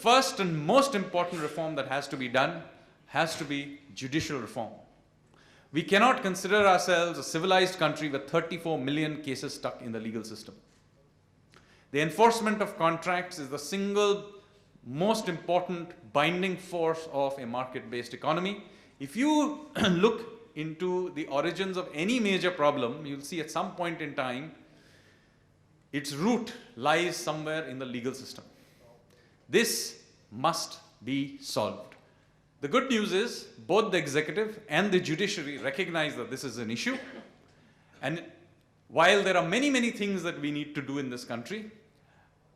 first and most important reform that has to be done has to be judicial reform. We cannot consider ourselves a civilized country with 34 million cases stuck in the legal system. The enforcement of contracts is the single most important binding force of a market-based economy. If you look into the origins of any major problem, you'll see at some point in time, its root lies somewhere in the legal system. This must be solved. The good news is both the executive and the judiciary recognize that this is an issue. And while there are many, many things that we need to do in this country,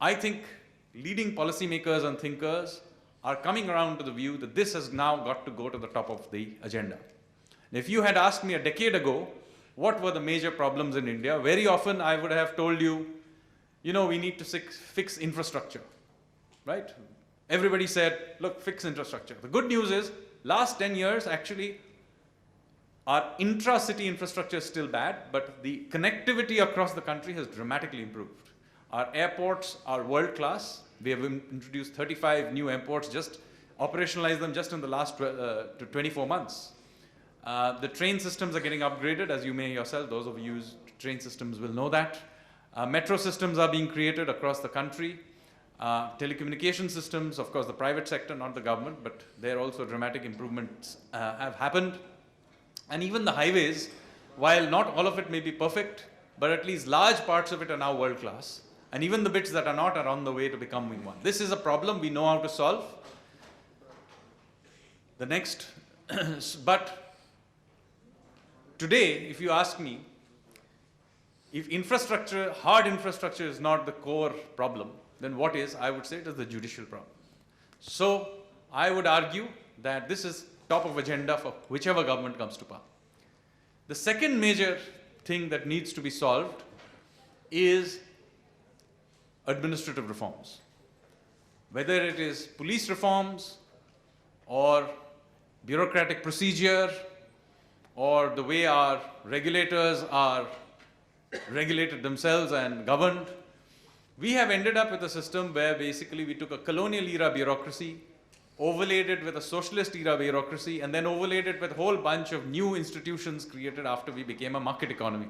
I think leading policymakers and thinkers are coming around to the view that this has now got to go to the top of the agenda. If you had asked me a decade ago, what were the major problems in India, very often I would have told you, we need to fix infrastructure, right? Everybody said, look, fix infrastructure. The good news is, last 10 years, actually, our intra-city infrastructure is still bad, but the connectivity across the country has dramatically improved. Our airports are world-class. We have introduced 35 new airports, just operationalized them just in the last 24 months. The train systems are getting upgraded, as you may yourself, those of you who use train systems will know that. Metro systems are being created across the country. Telecommunication systems, of course, the private sector, not the government, but there also dramatic improvements have happened. And even the highways, while not all of it may be perfect, but at least large parts of it are now world-class. And even the bits that are not are on the way to becoming one. This is a problem we know how to solve. The next, but today, if you ask me, if infrastructure, hard infrastructure is not the core problem, then what is? I would say it is the judicial problem. So I would argue that this is top of agenda for whichever government comes to power. The second major thing that needs to be solved is administrative reforms. Whether it is police reforms or bureaucratic procedure or the way our regulators are regulated themselves and governed, we have ended up with a system where basically we took a colonial era bureaucracy, overlaid it with a socialist era bureaucracy, and then overlaid it with a whole bunch of new institutions created after we became a market economy.